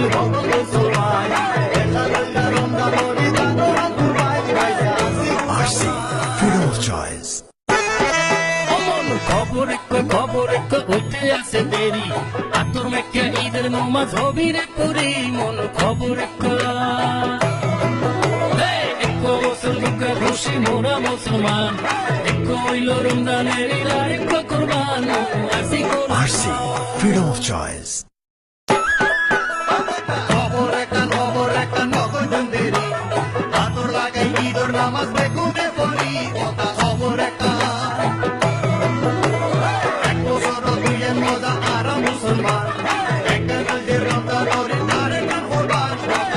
RC, freedom of choice. খবর হইতে আছে দেরি আতর মেকা ঈদের নমাজ হবি রে পুরি মন খবর বছর মুখে খুশি মোরা মুসলমান হইল রমজানের কোরবান RC, freedom of choice. খবর একটা নগর দেরি আতর লাগাই ঈদের নামাজ